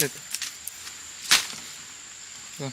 Được. Vâng.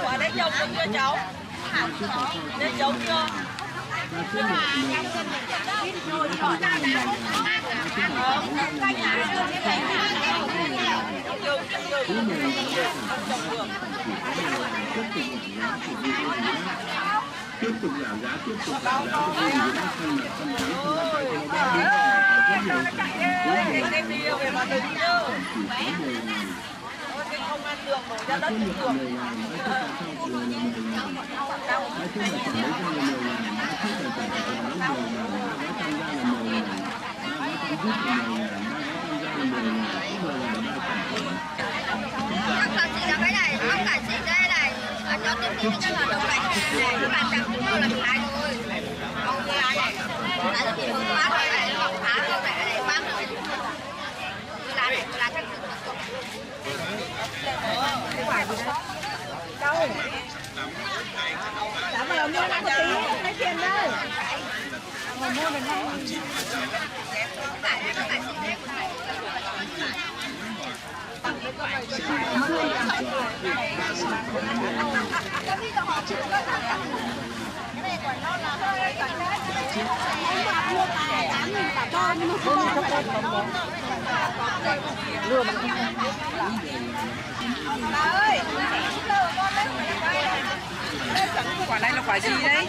Quả đấy trồng được chưa cháu? Đấy trồng chưa? Tiếp tục giảm giá, tiếp tục giảm giá cho những thân là thân trắng, thân ba tay, thân ba đứng rất nhiều. Đem đi về mà đừng chứ. Không ăn được, đổ ra đất cũng được. Nói chung là chẳng lấy cho là 10 ngàn, nói chung là chẳng phải là 10 ngàn, nó tham gia là 10 ngàn, nó tham giúp là 10 ngàn, nó tham gia là 10 ngàn. Không chỉ là cái này, không phải chỉ đây này. Cho tiếp đi cho là đồng này này, các bạn chẳng cũng là hai thôi. Không như ai này. Tại vì mình bán này, họ phá rồi này, bán rồi. Là này, là chắc đâu đã mà mua nó một tí lấy tiền đâu mà mua mình không quả này là quả gì đấy?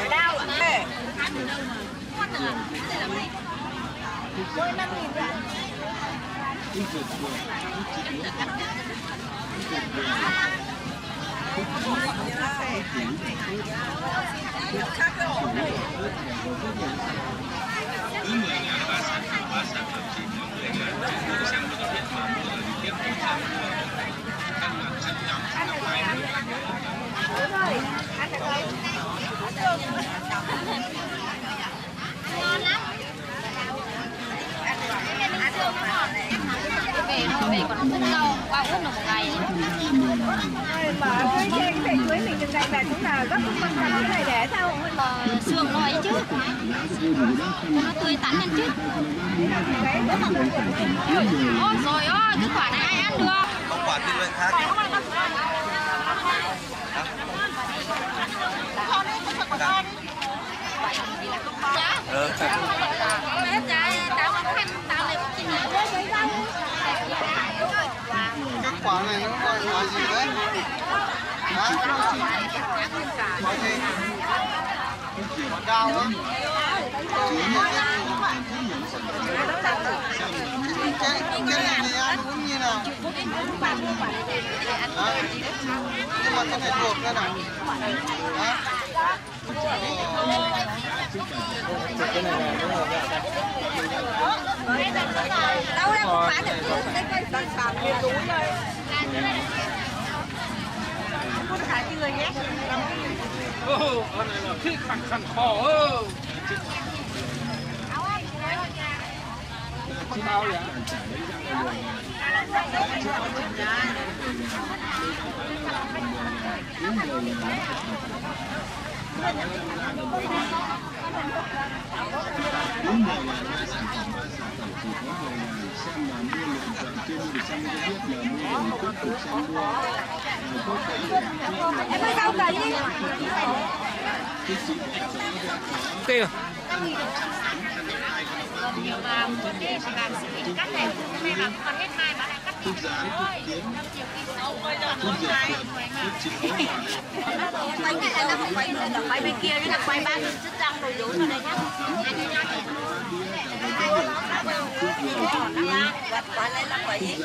Đau ạ. Mỗi 5.000 ạ. ngon lắm. Về còn không thích đâu, qua uống được một ngày. Mà cái chuối mình từng ngày về cũng là gấp con cái này để sao? Mà xương nó ấy chứ, nó tươi tắn lên chứ. Ôi rồi ơi, cái quả này ai ăn được? Không quả tiên lượng khác. Hết trái, tao không ăn, tao lại không chịu nữa. Cái quả này nó gọi là gì đấy? Hả? Quả gì? Quả đào á? Cái này thì ăn cũng như nào? Hả? Nhưng mà cái này thuộc cái nào? Hả? Đâu đây cũng bán được cái đặc sản miền núi đây. Cô khả chưa nhé. Con này là thích khăn khổ ơ. Bao vậy? Em ơi rau cấy đi. Ok. Nhiều vào một cái bàn xịn cắt này, này là còn hết hai mà lại cắt thôi. 5 triệu ký sấu bây giờ nó hai. Bánh này là nó quay lên là quay bên kia chứ là quay ba cái chất răng rồi dối vào đây nhá. Quả này là quả gì?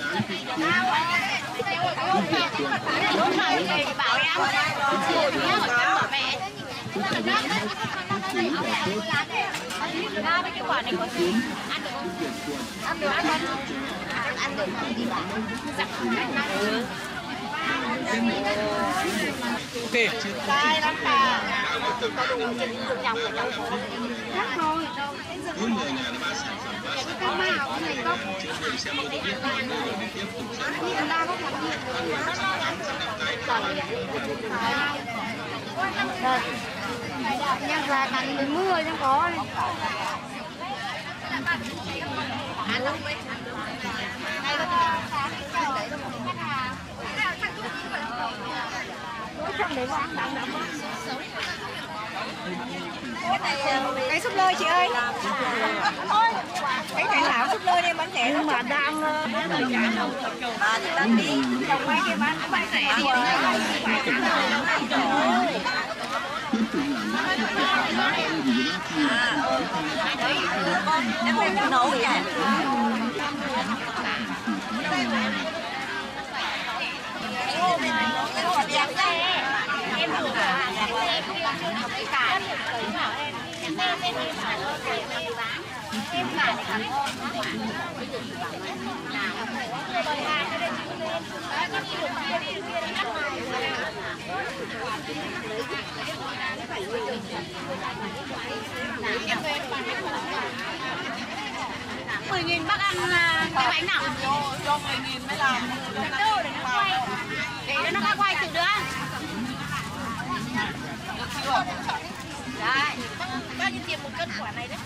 Lúc này thì bảo em rồi nhá bảo mẹ. Ba cái quả này có gì? Ăn được không? Ăn được, ăn được. Ăn được không? Đi bảo. Ok. Sai lắm cả. Có đủ chân được dòng ở trong phố. Khác thôi. Có màu cái này có. Rồi. Nhưng là cành mưa chứ có. Ăn không biết. Cái súp lơ chị ơi. Ôi, cái cải thảo súp lơ em bán rẻ nhưng mà đang đang đi trồng mấy cái bán rẻ đi. Em không nấu vậy. Em thử cả cái cả em bảo em bảo em cả 10.000 bác ăn cái bánh nào? Cho 10.000 mới làm. Để nó quay. Để nó quay từ nữa. Đấy. Bao nhiêu tiền một cân quả này đấy?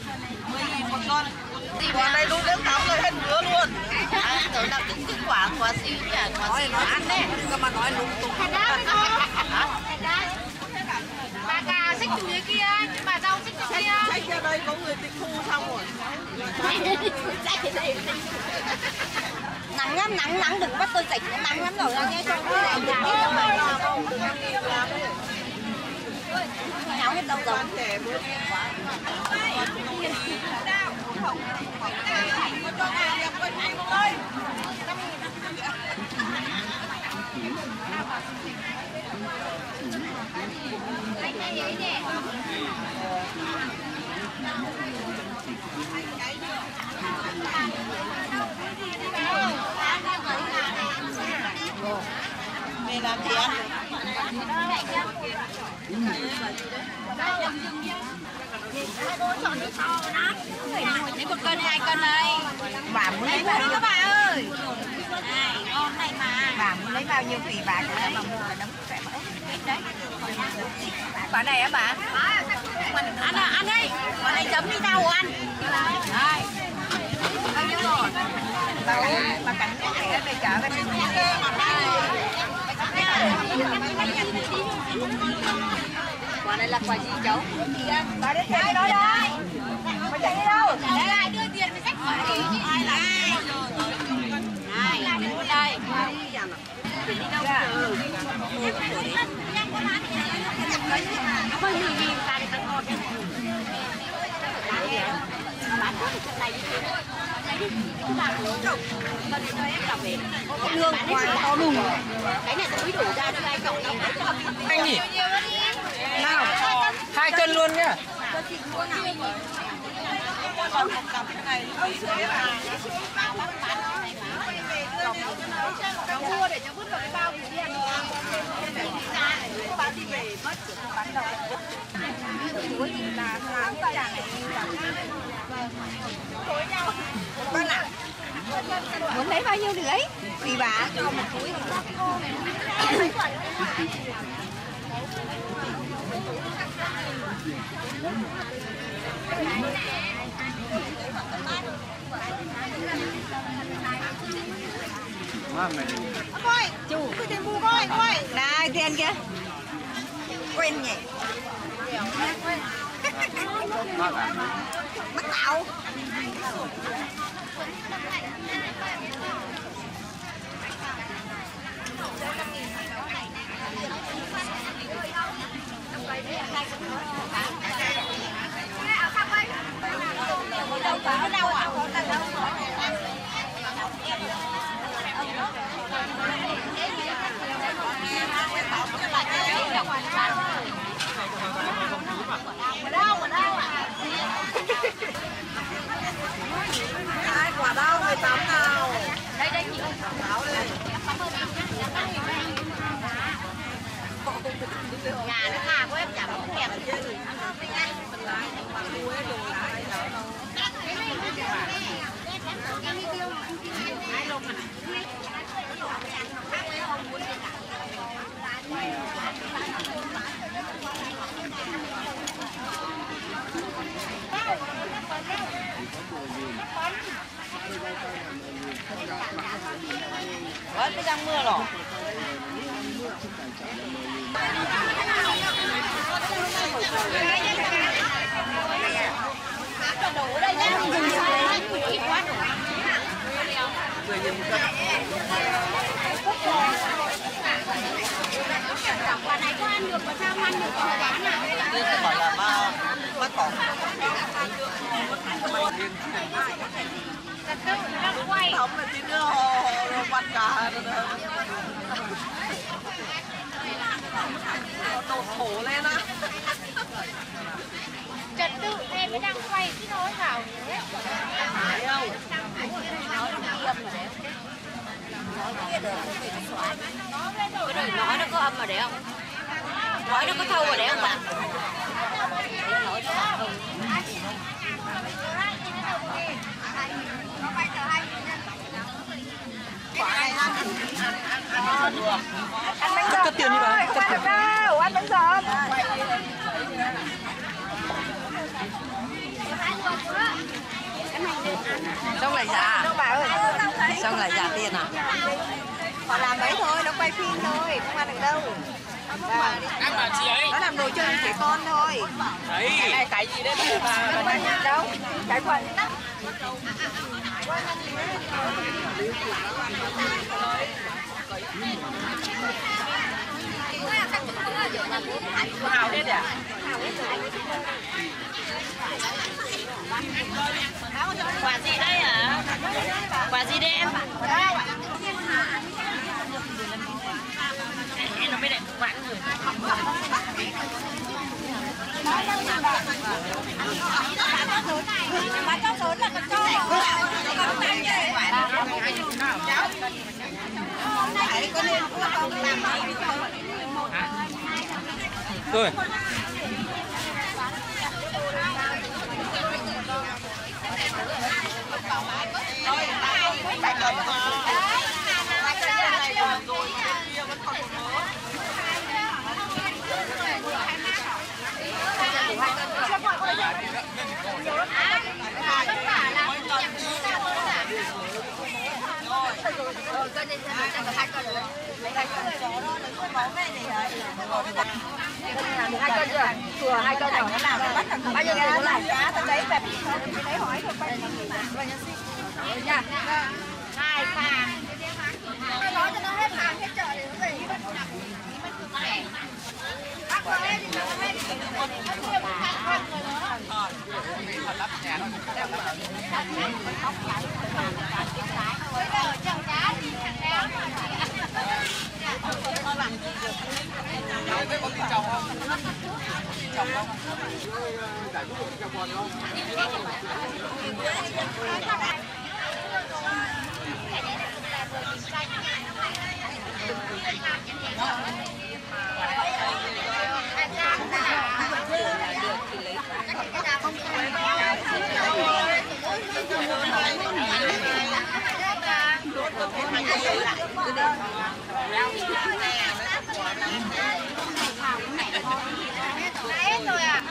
10.000 một con. Quả này luôn đến 8 rồi hết nửa luôn. Tưởng là cái quả xíu nhỉ, quả xíu ăn đấy. Cơ mà nói lung tung. Hạt đá đấy con. Hạt đá. Bà cà xích từ dưới kia, bà rau xích từ kia. Xách ra đây có người tịch thu xong rồi. Nắng lắm, nắng đừng bắt tôi dịch, nắng lắm rồi nghe cho tôi làm được biết cho mày. Nháo hết đâu rồi. Mày làm gì ăn? Lấy một cân 2 cân đây. Bà muốn lấy bao nhiêu các bà ơi. Này, ngon này mà. bà muốn lấy bao nhiêu tùy bà cho bà mua và đóng khỏe mỡ. Đấy. Quả này á bà? Ăn đi. Quả này chấm đi tao ăn. Đây. Bao nhiêu rồi? Bà cảnh cái này chở bên Quả này là quả gì cháu? bà đi chạy đó đây. Bà chạy đi đâu? Để lại đưa tiền với sách quả đi. Ai là ai? Này, lại mua đây. Đi đâu giờ? Hơi 10.000 tàn tàn ngọt. Bán thuốc thì này đi. Lấy đi. Cứ vào luôn. Cần cho em đọc về. Lương quá to đùng. Cái này túi đủ ra cho anh cậu đâu. Anh nhỉ? Nào, 2 cân luôn nhá. Bà mua để cho vứt vào cái bao thì đi. Bà đi về mất bán đầu. Cuối thì là làm cái chả này tối nhau. Con ạ. Muốn lấy bao nhiêu lưới? Tùy bà cho một túi thì rất khô này. Coi, chủ cái tiền bu coi. Này tiền kìa. Quên nhỉ. Bắt tao. Đâu à? Hai quả đau 18 nào. Đây chị ơi. Tháo lên. Nhà nó tha của em chả có kẹp. Vẫn cái đang mưa rồi. Đủ đây nhá. Ít quá đủ. Quả này có ăn được mà sao không ăn được mà bán à? Đây không phải là ba cỏ. Đang quay. Không là tí nữa họ bắt cá rồi đó. Họ đổ thổ lên á. Trật tự em mới đang quay chứ nói vào. cái đời nói nó có âm mà để không? Nói nó có thâu mà để không bạn? Anh bánh Cất tiền đi bà. không ăn được đâu, anh bánh giòn. Xong lại giả. Đâu bà ơi. Xong lại giả tiền à? Họ làm đấy thôi, nó quay phim thôi, không ăn được đâu. Ăn bà chị ấy. Nó làm đồ chơi trẻ con thôi. Đấy. Cái gì đấy bà? Đâu, cái quần. Hào hết à? Quả gì đây hả? Quả gì đây em? Em nó mới đẹp quả người. Mà cho số là con cho Rồi. Hai cân chưa? Thừa 2 cân rồi. Bao nhiêu tiền là giá tao lấy bẹp lấy hỏi thôi quay nha. 2 phàn. Nó nói cho nó hết hàng hết chợ thì nó về. Bác ơi, thì nó hết. Hết rồi à?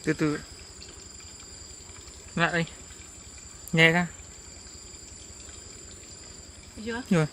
Từ từ. Lại đây. Nhẹ ra. chưa Rồi.